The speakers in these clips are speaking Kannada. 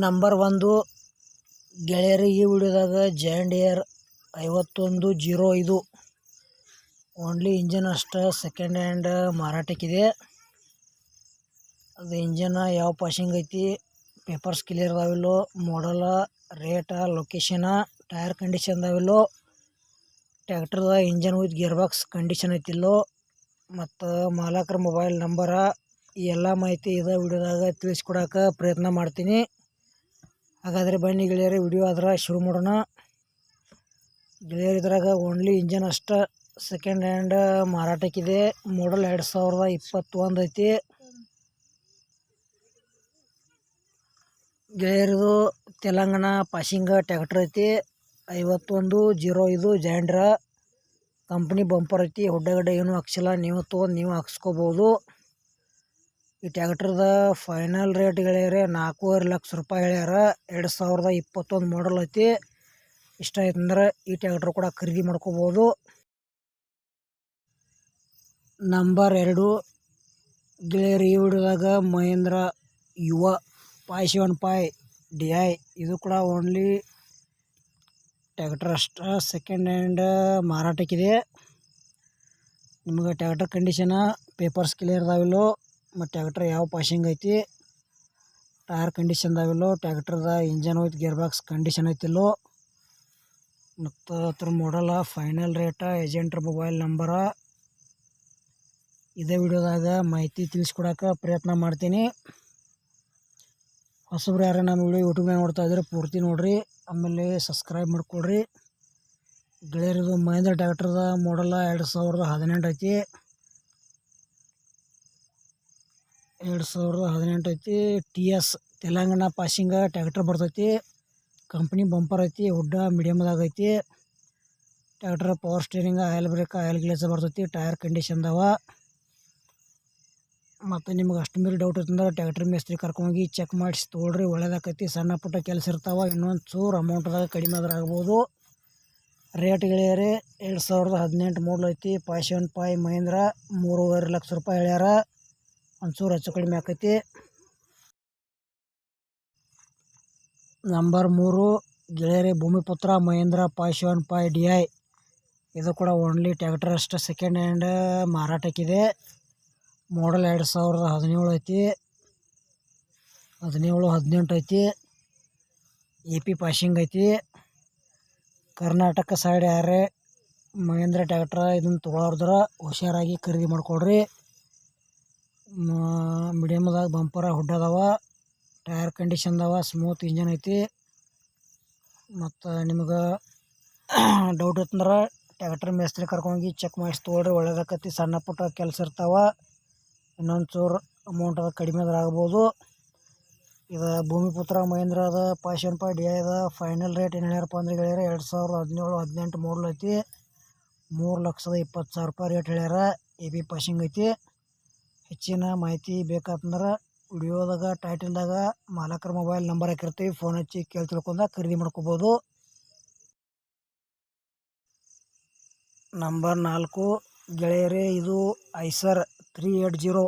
ನಂಬರ್ 1 ಗೆಳೆಯರಿ, ಈ ವಿಡಿಯೋದಾಗ ಜಾಂಡ್ ಏರ್ 5105 ಓನ್ಲಿ ಇಂಜನ್ ಅಷ್ಟೇ ಸೆಕೆಂಡ್ ಹ್ಯಾಂಡ್ ಮಾರಾಟಕ್ಕಿದೆ. ಅದು ಇಂಜನ್ ಯಾವ ಪಾಸಿಂಗ್ ಐತಿ, ಪೇಪರ್ಸ್ ಕ್ಲಿಯರ್ ಅದಾವಿಲ್ಲೋ, ಮಾಡಲ, ರೇಟ, ಲೊಕೇಶನ, ಟೈರ್ ಕಂಡೀಷನ್ ಅದಾವಿಲ್ಲೋ, ಟ್ಯಾಕ್ಟರ್ದ engine with gear box condition ಐತಿಲ್ಲೋ, ಮತ್ತು ಮಾಲಕರ ಮೊಬೈಲ್ ನಂಬರ, ಈ ಎಲ್ಲ ಮಾಹಿತಿ ಇದೇ ವಿಡಿಯೋದಾಗ ತಿಳಿಸ್ಕೊಡೋಕೆ ಪ್ರಯತ್ನ ಮಾಡ್ತೀನಿ. ಹಾಗಾದರೆ ಬನ್ನಿ ಗೆಳೆಯರಿ, ವಿಡಿಯೋ ಆದ್ರೆ ಶುರು ಮಾಡೋಣ. ಗೆಳೆಯರು, ಇದ್ರಾಗ ಓನ್ಲಿ ಇಂಜನ್ ಅಷ್ಟೇ ಸೆಕೆಂಡ್ ಹ್ಯಾಂಡ್ ಮಾರಾಟಕ್ಕಿದೆ. ಮಾಡಲ್ 2021 ಐತಿ. ಗೆಳೆಯರದು ತೆಲಂಗಾಣ ಪಾಸಿಂಗ್ ಟ್ಯಾಕ್ಟರ್ ಐತಿ. 5105 ಜಾಂಡ್ರ ಕಂಪ್ನಿ ಬಂಪರ್ ಐತಿ. ಹುಡ್ಡಗಡ್ಡೆ ಏನೂ ಹಾಕ್ಸಿಲ್ಲ, ನೀವು ತೊಗೊಂಡು ನೀವು ಹಾಕ್ಸ್ಕೋಬೋದು. ಈ ಟ್ಯಾಕ್ಟರ್ದ ಫೈನಲ್ ರೇಟ್ ಗೆಳೆಯರೆ 4.5 ಲಕ್ಷ ರೂಪಾಯಿ ಹೇಳ್ಯಾರ. 2021 ಮಾಡಲ್ ಐತಿ. ಇಷ್ಟ ಆಯ್ತಂದ್ರೆ ಈ ಟ್ಯಾಕ್ಟರ್ ಕೂಡ ಖರೀದಿ ಮಾಡ್ಕೋಬೋದು. ನಂಬರ್ 2 ಗೆಳೆಯರು, ಈ ವಿಡಿಯೋದಾಗ ಮಹೇಂದ್ರ ಯುವ 575 DI. ಇದು ಕೂಡ ಓನ್ಲಿ ಟ್ಯಾಕ್ಟರ್ ಅಷ್ಟೇ ಸೆಕೆಂಡ್ ಹ್ಯಾಂಡ್ ಮಾರಾಟಕ್ಕಿದೆ. ನಿಮಗೆ ಟ್ಯಾಕ್ಟರ್ ಕಂಡೀಷನ, ಪೇಪರ್ಸ್ ಕ್ಲಿಯರ್ ಅದಾವಿಲ್ಲೋ, ಮತ್ತು ಟ್ಯಾಕ್ಟರ್ ಯಾವ ಪಾಸಿಂಗ್ ಐತಿ, ಟೈರ್ ಕಂಡೀಷನ್ ಅದಾವಿಲ್ಲೋ, ಟ್ಯಾಕ್ಟರ್ದ engine with gear box condition ಐತಿಲ್ಲೋ, ಮತ್ತು ಅದ್ರ ಮಾಡಲ, ಫೈನಲ್ ರೇಟ, ಏಜೆಂಟ್ರ ಮೊಬೈಲ್ ನಂಬರ ಇದೇ ವಿಡಿಯೋದಾಗ ಮಾಹಿತಿ ತಿಳಿಸ್ಕೊಡೋಕೆ ಪ್ರಯತ್ನ ಮಾಡ್ತೀನಿ. ಹೊಸಬ್ರು ಯಾರು ನಮ್ಮ ವಿಡಿಯೋ ಯೂಟ್ಯೂಬ್ನಾಗ ನೋಡ್ತಾ ಇದ್ರೆ ಪೂರ್ತಿ ನೋಡಿರಿ, ಆಮೇಲೆ ಸಬ್ಸ್ಕ್ರೈಬ್ ಮಾಡ್ಕೊಳ್ರಿ. ಗೆಳೆಯರದು ಮಹೇಂದ್ರ ಟ್ಯಾಕ್ಟರ್ದ ಮಾಡಲ 2018 ಐತಿ. 2018 ಐತಿ. TS ತೆಲಂಗಾಣ ಪಾಸಿಂಗ ಟ್ಯಾಕ್ಟರ್ ಬರ್ತೈತಿ. ಕಂಪ್ನಿ ಬಂಪರ್ ಐತಿ. ಹುಡ್ಡ ಮೀಡಿಯಮ್ದಾಗ ಐತಿ. Tractor power steering, oil brake, oil glaze ಬರ್ತೈತಿ. ಟೈರ್ ಕಂಡೀಷನ್ ಅದಾವ. ಮತ್ತು ನಿಮ್ಗೆ ಅಷ್ಟು ಮೇಲೆ ಡೌಟ್ ಇರ್ತಂದ್ರೆ ಟ್ಯಾಕ್ಟರ್ ಮೇಸ್ತ್ರಿ ಕರ್ಕೊಂಡೋಗಿ ಚೆಕ್ ಮಾಡಿಸಿ ತೊಗೊಳ್ರಿ, ಒಳ್ಳೇದಾಕೈತಿ. ಸಣ್ಣ ಪುಟ್ಟ ಕೆಲಸ ಇರ್ತಾವೆ, ಇನ್ನೊಂದು ಚೂರು ಅಮೌಂಟ್ದಾಗ ಕಡಿಮೆ ಆದ್ರೆ ಆಗ್ಬೋದು. ರೇಟ್ ಗೆಳೆಯರೆ 2018 ಮಾಡಲ್ ಐತಿ. 575 ಮಹೇಂದ್ರ 3.5 ಲಕ್ಷ ರೂಪಾಯಿ ಹೇಳ್ಯಾರ. ಒಂಚೂರು ಹೆಚ್ಚು ಕಡಿಮೆ ಆಕೈತಿ. ನಂಬರ್ 3 ಗೆಳೆಯರೆ, ಭೂಮಿಪುತ್ರ ಮಹೇಂದ್ರ 575 DI. ಇದು ಕೂಡ ಓನ್ಲಿ ಟ್ಯಾಕ್ಟರ್ ಅಷ್ಟೇ ಸೆಕೆಂಡ್ ಹ್ಯಾಂಡ್ ಮಾರಾಟಕ್ಕಿದೆ. ಮಾಡಲ್ 2017 ಐತಿ. 17-18 ಐತಿ. AP ಪಾಸಿಂಗ್ ಐತಿ. ಕರ್ನಾಟಕ ಸೈಡ್ ಯಾರೇ ಮಹೇಂದ್ರ ಟ್ಯಾಕ್ಟ್ರ ಇದನ್ನು ತೊಗೊಳೋದ್ರ ಹುಷಾರಾಗಿ ಖರೀದಿ ಮಾಡ್ಕೊಳ್ರಿ. ಮೀಡಿಯಮ್ದಾಗ ಬಂಪರ ಹುಡ್ಡದವ, ಟೈರ್ ಕಂಡೀಷನ್ ಅದಾವ, ಸ್ಮೂತ್ ಇಂಜನ್ ಐತಿ. ಮತ್ತು ನಿಮ್ಗೆ ಡೌಟ್ ಇತ್ತಂದ್ರೆ ಟ್ಯಾಕ್ಟರ್ ಮೇಸ್ತ್ರಿ ಕರ್ಕೊಂಡೋಗಿ ಚೆಕ್ ಮಾಡಿಸಿ ತೊಗೊಳ್ರಿ, ಒಳ್ಳೇದಾಕತಿ. ಸಣ್ಣ ಪುಟ್ಟ ಕೆಲಸ ಇರ್ತಾವೆ, ಇನ್ನೊಂದು ಚೂರು ಅಮೌಂಟ್ ಕಡಿಮೆ ಆದ್ರೆ ಆಗ್ಬೋದು. ಇದು ಭೂಮಿಪುತ್ರ ಮಹೇಂದ್ರ ಅದ 575 DI ಅದ. ಫೈನಲ್ ರೇಟ್ ಏನು ಹೇಳ್ಯಾರಪ್ಪ ಅಂದ್ರೆ ಗೆಳೆಯರೆ 2017-18 ಮಾಡಲ್ ಐತಿ. 3,20,000 ರೂಪಾಯಿ ರೇಟ್ ಹೇಳ್ಯಾರ. AP ಪಾಸಿಂಗ್ ಐತಿ. ಹೆಚ್ಚಿನ ಮಾಹಿತಿ ಬೇಕಾತಂದ್ರೆ ವಿಡಿಯೋದಾಗ ಟೈಟಲ್ದಾಗ ಮಾಲಕರ ಮೊಬೈಲ್ ನಂಬರ್ ಹಾಕಿರ್ತೀವಿ, ಫೋನ್ ಹಚ್ಚಿ ಕೇಳಿ ತಿಳ್ಕೊಂಡ ಖರೀದಿ ಮಾಡ್ಕೋಬೋದು. ನಂಬರ್ 4 ಗೆಳೆಯರೇ, ಇದು ಐಸರ್ 380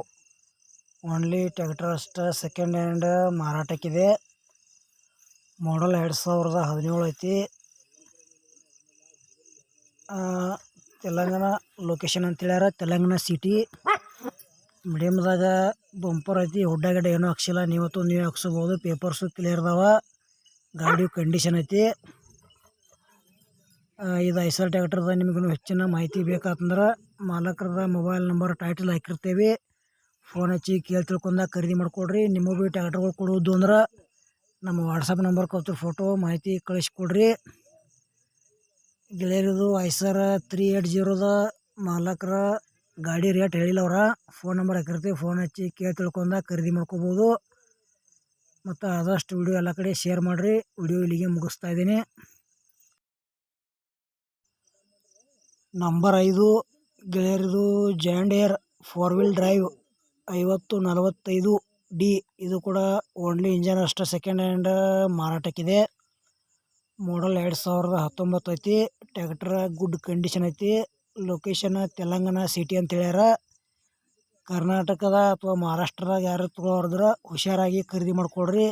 ಓನ್ಲಿ ಟ್ಯಾಕ್ಟರ್ ಅಷ್ಟೇ ಸೆಕೆಂಡ್ ಹ್ಯಾಂಡ್ ಮಾರಾಟಕ್ಕಿದೆ. ಮಾಡಲ್ 2017 ಐತಿ. ತೆಲಂಗಾಣ ಲೊಕೇಶನ್ ಅಂತ ಹೇಳ್ಯಾರ, ತೆಲಂಗಾಣ ಸಿಟಿ. ಮೀಡಿಯಮ್ದಾಗ ಬಂಪರ್ ಐತಿ. ಹುಡ್ಡಗಡ್ಡೆ ಏನೂ ಹಾಕ್ಸಿಲ್ಲ, ನೀವು ಹಾಕ್ಸ್ಕೋಬೋದು. ಪೇಪರ್ಸು ಕ್ಲಿಯರ್ ಅದಾವ. ಗಾಡಿ ಕಂಡೀಷನ್ ಐತಿ. ಇದು ಐಸರ್ ಟ್ಯಾಕ್ಟರ್ದ ನಿಮಗೂ ಹೆಚ್ಚಿನ ಮಾಹಿತಿ ಬೇಕಾತಂದ್ರೆ ಮಾಲಕರದ ಮೊಬೈಲ್ ನಂಬರ್ ಟೈಟಲ್ ಹಾಕಿರ್ತೀವಿ, ಫೋನ್ ಹಚ್ಚಿ ಕೇಳಿ ತಿಳ್ಕೊಂಡ ಖರೀದಿ ಮಾಡ್ಕೊಡ್ರಿ. ನಿಮಗೂ ಭೀ ಟ್ಯಾಕ್ಟರ್ಗಳು ಕೊಡೋದು ಅಂದ್ರೆ ನಮ್ಮ ವಾಟ್ಸಪ್ ನಂಬರ್ ಕೊಡ್ತೀವಿ, ಫೋಟೋ ಮಾಹಿತಿ ಕಳಿಸ್ಕೊಡ್ರಿ. ಗೆಳೆಯರದು ಐಸರ್ 380ದ ಮಾಲಕರ ಗಾಡಿ ರೇಟ್ ಹೇಳಿಲ್ಲ ಅವ್ರ, ಫೋನ್ ನಂಬರ್ ಹಾಕಿರ್ತೀವಿ, ಫೋನ್ ಹಚ್ಚಿ ಕೇಳಿ ತಿಳ್ಕೊಂಡ ಖರೀದಿ ಮಾಡ್ಕೋಬೋದು. ಮತ್ತು ಆದಷ್ಟು ವಿಡಿಯೋ ಎಲ್ಲ ಕಡೆ ಶೇರ್ ಮಾಡಿರಿ. ವಿಡಿಯೋ ಇಲ್ಲಿಗೆ ಮುಗಿಸ್ತಾ ಇದ್ದೀನಿ. ನಂಬರ್ 5 ಗೆಳೆಯರದು John Deere 4 wheel drive 5045 D. ಇದು ಕೂಡ ಓನ್ಲಿ ಇಂಜನ್ ಅಷ್ಟೇ ಸೆಕೆಂಡ್ ಹ್ಯಾಂಡ್ ಮಾರಾಟಕ್ಕಿದೆ. ಮಾಡಲ್ 2019 ಐತಿ. ಟ್ಯಾಕ್ಟರ್ ಗುಡ್ ಕಂಡೀಷನ್ ಐತಿ. ಲೊಕೇಶನ್ ತೆಲಂಗಾಣ ಸಿಟಿ ಅಂತ ಹೇಳ್ಯಾರ. ಕರ್ನಾಟಕದ ಅಥವಾ ಮಹಾರಾಷ್ಟ್ರದಾಗ ಯಾರು ತೊಗೊಳೋದ್ರ ಹುಷಾರಾಗಿ ಖರೀದಿ ಮಾಡ್ಕೊಳ್ರಿ.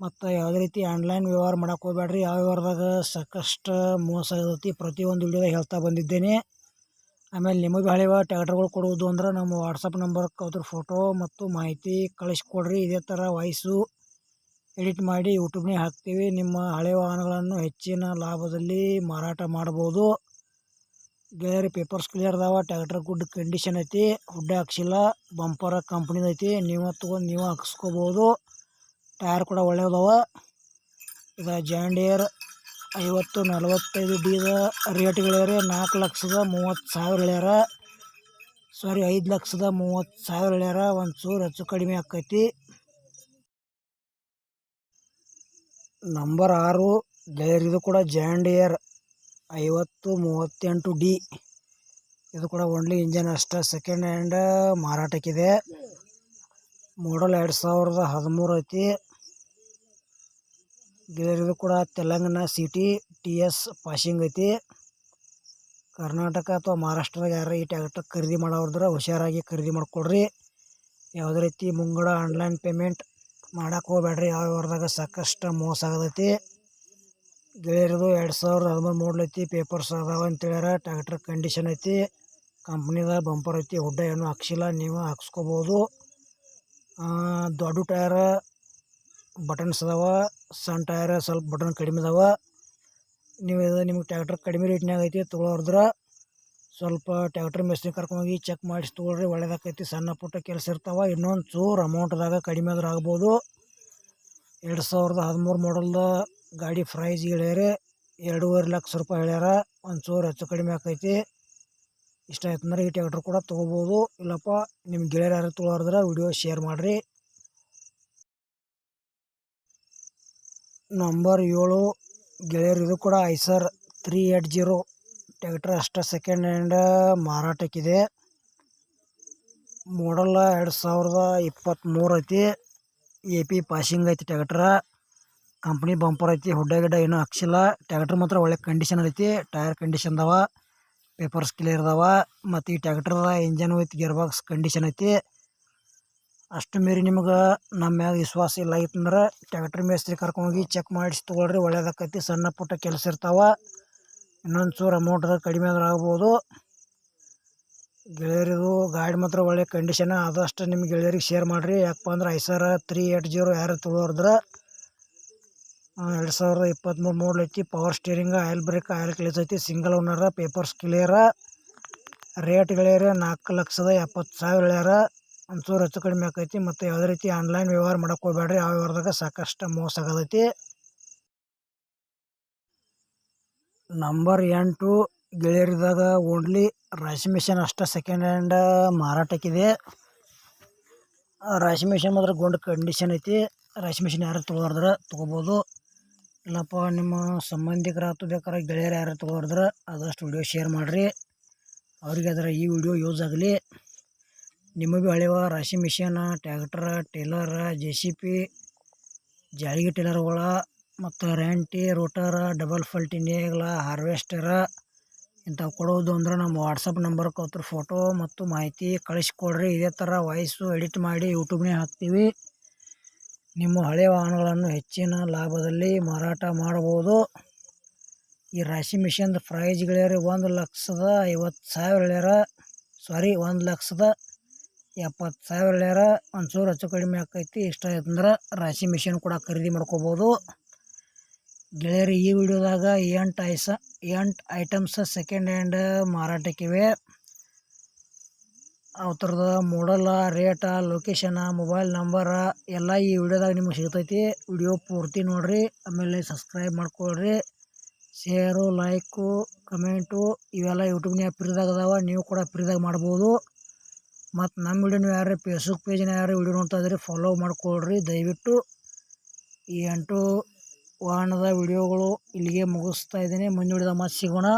ಮತ್ತು ಯಾವುದೇ ರೀತಿ ಆನ್ಲೈನ್ ವ್ಯವಹಾರ ಮಾಡೋಕೆ ಹೋಗ್ಬೇಡ್ರಿ. ಯಾವ ವ್ಯವಹಾರದಾಗ ಸಾಕಷ್ಟು ಮೋಸ ಆಗತೈತಿ ಪ್ರತಿಯೊಂದು ವಿಡಿಯೋದಾಗ ಹೇಳ್ತಾ ಬಂದಿದ್ದೇನೆ. ಆಮೇಲೆ ನಿಮಗೆ ಹಳೆ ಟ್ಯಾಕ್ಟರ್ಗಳು ಕೊಡುವುದು ಅಂದ್ರೆ ನಮ್ಮ ವಾಟ್ಸಪ್ ನಂಬರ್ಗೆ ಅದ್ರ ಫೋಟೋ ಮತ್ತು ಮಾಹಿತಿ ಕಳಿಸ್ಕೊಡ್ರಿ. ಇದೇ ಥರ ವಾಯ್ಸು ಎಡಿಟ್ ಮಾಡಿ ಯೂಟ್ಯೂಬ್ನಾಗ ಹಾಕ್ತೀವಿ. ನಿಮ್ಮ ಹಳೆ ವಾಹನಗಳನ್ನು ಹೆಚ್ಚಿನ ಲಾಭದಲ್ಲಿ ಮಾರಾಟ ಮಾಡ್ಬೋದು. ಗೆಳೆಯರಿ ಪೇಪರ್ಸ್ ಕ್ಲಿಯರ್ ಅದಾವ, ಟ್ಯಾಕ್ಟರ್ ಗುಡ್ ಕಂಡೀಷನ್ ಐತಿ, ಹುಡ್ಡ ಹಾಕ್ಸಿಲ್ಲ, ಬಂಪರ್ ಕಂಪ್ನಿದು ಐತಿ. ನೀವು ತೊಗೊಂಡು ನೀವು ಹಾಕ್ಸ್ಕೋಬೋದು. ಟೈರ್ ಕೂಡ ಒಳ್ಳೆಯದವ. ಇದು ಜಾನ್ ಡೀರ್ 5045D ರೇಟ್ ಗೆಳೆಯರಿ 4,30,000 ಹೇಳ್ಯಾರ. ಸಾರಿ 5,30,000 ಹೇಳ್ಯಾರ. ಒಂಚೂರು ಹೆಚ್ಚು ಕಡಿಮೆ ಆಕೈತಿ. ನಂಬರ್ 6 ಗೆಳೆಯರಿ, ಇದು ಕೂಡ ಜಾನ್ ಡೀರ್ 5038D. ಇದು ಕೂಡ ಓನ್ಲಿ ಇಂಜನ್ ಅಷ್ಟೇ, ಸೆಕೆಂಡ್ ಹ್ಯಾಂಡ್ ಮಾರಾಟಕ್ಕಿದೆ. ಮಾಡಲ್ 2013 ಐತಿ ಗೆಳೆಯರಿ. ಇದು ಕೂಡ ತೆಲಂಗಾಣ ಸಿಟಿ TS ಪಾಸಿಂಗ್ ಐತಿ. ಕರ್ನಾಟಕ ಅಥವಾ ಮಹಾರಾಷ್ಟ್ರದಾಗ ಯಾರು ಈ ಟ್ಯಾಕ್ಟರ್ ಖರೀದಿ ಮಾಡೋದ್ರೆ ಹುಷಾರಾಗಿ ಖರೀದಿ ಮಾಡ್ಕೊಡ್ರಿ. ಯಾವುದೇ ರೀತಿ ಮುಂಗಡ ಆನ್ಲೈನ್ ಪೇಮೆಂಟ್ ಮಾಡೋಕೆ ಹೋಗ್ಬೇಡ್ರಿ. ಯಾವ ವ್ಯವಹಾರದಾಗ ಸಾಕಷ್ಟು ಮೋಸ ಆಗತೈತಿ ಗೆಳೆಯರಿದು. 2013 ಮಾಡಲ್ ಐತಿ, ಪೇಪರ್ಸ್ ಅದಾವ ಅಂತೇಳ್ಯಾರ. ಟ್ಯಾಕ್ಟರ್ ಕಂಡೀಷನ್ ಐತಿ, ಕಂಪ್ನಿದ ಬಂಪರ್ ಐತಿ, ಹುಡ್ಡ ಏನೂ ಹಾಕ್ಸಿಲ್ಲ, ನೀವು ಹಾಕ್ಸ್ಕೋಬೋದು. ದೊಡ್ಡ ಟೈರ್ ಬಟನ್ಸ್ ಅದಾವ, ಸಣ್ಣ ಟೈರ್ ಸ್ವಲ್ಪ ಬಟನ್ ಕಡಿಮೆ ಅದಾವ. ನೀವು ಇದು ನಿಮ್ಗೆ ಟ್ಯಾಕ್ಟರ್ ಕಡಿಮೆ ರೇಟ್ನಾಗ ಐತಿ ತೊಗೊಳೋದ್ರ ಸ್ವಲ್ಪ ಟ್ಯಾಕ್ಟರ್ ಮೆಸ್ತ್ರಿ ಕರ್ಕೊಂಡೋಗಿ ಚೆಕ್ ಮಾಡಿಸಿ ತೊಗೊಳ್ರಿ, ಒಳ್ಳೇದಾಕೈತಿ. ಸಣ್ಣ ಪುಟ್ಟ ಕೆಲಸ ಇರ್ತಾವೆ, ಇನ್ನೊಂದು ಚೂರು ಅಮೌಂಟ್ದಾಗ ಕಡಿಮೆ ಆದ್ರೆ ಆಗ್ಬೋದು. 2013 ಮಾಡಲ್ದ ಗಾಡಿ ಪ್ರೈಸ್ ಗೆಳೆಯರಿ 2.5 ಲಕ್ಷ ರೂಪಾಯಿ ಹೇಳ್ಯಾರ. ಒಂಚೂರು ಹೆಚ್ಚು ಕಡಿಮೆ ಆಕೈತಿ. ಇಷ್ಟ ಆಯ್ತಂದ್ರೆ ಈ ಟ್ಯಾಕ್ಟರ್ ಕೂಡ ತೊಗೋಬೋದು. ಇಲ್ಲಪ್ಪ ನಿಮ್ಮ ಗೆಳೆಯರು ಯಾರು ತೊಗೊಳೋದ್ರೆ ವಿಡಿಯೋ ಶೇರ್ ಮಾಡಿರಿ. ನಂಬರ್ 7 ಗೆಳೆಯರು, ಇದು ಕೂಡ ಐಸರ್ 380 ಟ್ಯಾಕ್ಟರ್ ಅಷ್ಟೇ, ಸೆಕೆಂಡ್ ಹ್ಯಾಂಡ್ ಮಾರಾಟಕ್ಕಿದೆ. ಮಾಡಲ್ 2023 ಐತಿ. AP ಪಾಸಿಂಗ್ ಐತಿ ಟ್ಯಾಕ್ಟ್ರ. ಕಂಪ್ನಿ ಬಂಪರ್ ಐತಿ, ಹುಡ್ಡ ಗಿಡ್ಡ ಏನೂ ಹಾಕ್ಸಿಲ್ಲ. ಟ್ಯಾಕ್ಟರ್ ಮಾತ್ರ ಒಳ್ಳೆ ಕಂಡೀಷನ್ ಐತಿ, ಟೈರ್ ಕಂಡೀಷನ್ ಅದಾವ, ಪೇಪರ್ಸ್ ಕ್ಲಿಯರ್ ಅದಾವ. ಮತ್ತು ಈ ಟ್ಯಾಕ್ಟರ್ದ ಇಂಜನ್ ಐತಿ, ಗೇರ್ ಬಾಕ್ಸ್ ಕಂಡೀಷನ್ ಐತಿ. ಅಷ್ಟು ಮೀರಿ ನಿಮ್ಗೆ ನಮ್ಮ ಮ್ಯಾಗ ವಿಶ್ವಾಸ ಇಲ್ಲ ಐತಂದ್ರೆ ಟ್ಯಾಕ್ಟರ್ ಮೇಸ್ತ್ರಿ ಕರ್ಕೊಂಡೋಗಿ ಚೆಕ್ ಮಾಡಿಸಿ ತೊಗೊಳ್ರಿ, ಒಳ್ಳೇದಾಕೈತಿ. ಸಣ್ಣ ಪುಟ್ಟ ಕೆಲಸ ಇರ್ತಾವೆ, ಇನ್ನೊಂದು ಚೂರು ಅಮೌಂಟ್ದಾಗ ಕಡಿಮೆ ಆದ್ರೆ ಆಗ್ಬೋದು. ಗೆಳೆಯರಿದು ಗಾಡಿ ಮಾತ್ರ ಒಳ್ಳೆ ಕಂಡೀಷನ್. ಆದಷ್ಟು ನಿಮ್ಮ ಗೆಳೆಯರಿಗೆ ಶೇರ್ ಮಾಡಿರಿ. ಯಾಕಪ್ಪ ಅಂದ್ರೆ ಐಸರ್ 380 ಯಾರು ತೊಗೊಳೋದ್ರೆ 2023 ಮಾಡಲ್ ಐತಿ. Power steering, oil brake, oil ಕ್ಲೀಸ್ ಐತಿ, ಸಿಂಗಲ್ ಓನರ್, ಪೇಪರ್ಸ್ ಕ್ಲಿಯರ. ರೇಟ್ ಗೆಳೆಯರಿ 4,70,000 ಹೇಳ್ಯಾರ. ಒಂಚೂರು ಹೆಚ್ಚು ಕಡಿಮೆ ಆಕೈತಿ. ಮತ್ತು ಯಾವುದೇ ರೀತಿ ಆನ್ಲೈನ್ ವ್ಯವಹಾರ ಮಾಡೋಕೆ ಹೋಗ್ಬೇಡ್ರಿ. ಆ ವ್ಯವಹಾರದಾಗ ಸಾಕಷ್ಟು ಮೋಸ ಆಗತೈತಿ. ನಂಬರ್ 8 ಗೆಳೆಯರಿದಾಗ ಓನ್ಲಿ ರಾಶಿ ಮಿಷನ್ ಅಷ್ಟೇ, ಸೆಕೆಂಡ್ ಹ್ಯಾಂಡ್ ಮಾರಾಟಕ್ಕಿದೆ. ರಾಶಿ ಮಿಷನ್ ಮಾತ್ರ ಗುಡ್ ಕಂಡೀಷನ್ ಐತಿ. ರಾಶಿ ಮಿಷನ್ ಯಾರು ತೊಗೊಳೋದ್ರೆ ತೊಗೋಬೋದು. ಇಲ್ಲಪ್ಪ ನಿಮ್ಮ ಸಂಬಂಧಿಕರ ಅಥವಾ ಬೇಕಾದ್ರೆ ಗೆಳೆಯರು ಯಾರು ತೊಗೊಳೋದ್ರೆ ಆದಷ್ಟು ವಿಡಿಯೋ ಶೇರ್ ಮಾಡಿರಿ, ಅವ್ರಿಗೆ ಅದರ ಈ ವಿಡಿಯೋ ಯೂಸ್ ಆಗಲಿ. ನಿಮಗೆ ಹಳೆವ ರಾಶಿ ಮಿಷನ್, ಟ್ಯಾಕ್ಟರ್, ಟೇಲರ್, JCP, ಜಾಳಿಗೆ ಟೇಲರ್ಗಳ, ಮತ್ತು ರ್ಯಾಂಟಿ, ರೋಟರ್, ಡಬಲ್ ಫಲ್ಟಿ ನೇಗ್ಲ, ಹಾರ್ವೆಸ್ಟರ ಇಂಥವು ಕೊಡೋದು ಅಂದ್ರೆ ನಮ್ಮ ವಾಟ್ಸಪ್ ನಂಬರ್ಗೆ ಅದ್ರ ಫೋಟೋ ಮತ್ತು ಮಾಹಿತಿ ಕಳಿಸ್ಕೊಡ್ರಿ. ಇದೇ ಥರ ವಾಯ್ಸು ಎಡಿಟ್ ಮಾಡಿ ಯೂಟ್ಯೂಬ್ನಾಗ ಹಾಕ್ತೀವಿ. ನಿಮ್ಮ ಹಳೆಯ ವಾಹನಗಳನ್ನು ಹೆಚ್ಚಿನ ಲಾಭದಲ್ಲಿ ಮಾರಾಟ ಮಾಡ್ಬೋದು. ಈ ರಾಶಿ ಮಿಷನ್ದ ಪ್ರೈಸ್ ಗೆಳೆಯರಿ 1,50,000 ಹೇಳ್ಯಾರ. ಸಾರಿ 1,70,000 ಹೇಳ್ಯಾರ. ಒಂಚೂರು ಹೆಚ್ಚು ಕಡಿಮೆ ಆಕೈತಿ. ಇಷ್ಟ ಆಯ್ತಂದ್ರೆ ರಾಶಿ ಮಿಷನ್ ಕೂಡ ಖರೀದಿ ಮಾಡ್ಕೋಬೋದು. ಗೆಳೆಯರಿ ಈ ವಿಡಿಯೋದಾಗ 8 ಐಟಮ್ಸ್ ಸೆಕೆಂಡ್ ಹ್ಯಾಂಡ್ ಮಾರಾಟಕ್ಕಿವೆ. ಅವ್ರದ್ದು ಮಾಡಲ, ರೇಟ, ಲೊಕೇಶನ, ಮೊಬೈಲ್ ನಂಬರ ಎಲ್ಲ ಈ ವಿಡಿಯೋದಾಗ ನಿಮಗೆ ಸಿಗ್ತೈತಿ. ವಿಡಿಯೋ ಪೂರ್ತಿ ನೋಡಿರಿ, ಆಮೇಲೆ ಸಬ್ಸ್ಕ್ರೈಬ್ ಮಾಡ್ಕೊಳ್ರಿ. ಶೇರು, ಲೈಕು, ಕಮೆಂಟು ಇವೆಲ್ಲ ಯೂಟ್ಯೂಬ್ನಾಗ ಫ್ರೀದಾಗ ಅದಾವ, ನೀವು ಕೂಡ ಫ್ರೀದಾಗ ಮಾಡ್ಬೋದು. ಮತ್ತು ನಮ್ಮ ವಿಡಿಯೋನ ಯಾರು ಫೇಸ್ಬುಕ್ ಪೇಜ್ನ ಯಾರು ವಿಡಿಯೋ ನೋಡ್ತಾ ಇದ್ರಿ ಫಾಲೋ ಮಾಡ್ಕೊಳ್ರಿ ದಯವಿಟ್ಟು. ಈ 8 ವಾಹನದ ವಿಡಿಯೋಗಳು ಇಲ್ಲಿಗೆ ಮುಗಿಸ್ತಾ ಇದ್ದೀನಿ. ಮುಂದಿನ ವಿಡಿಯೋದಾಗ ಮತ್ತೆ ಸಿಗೋಣ.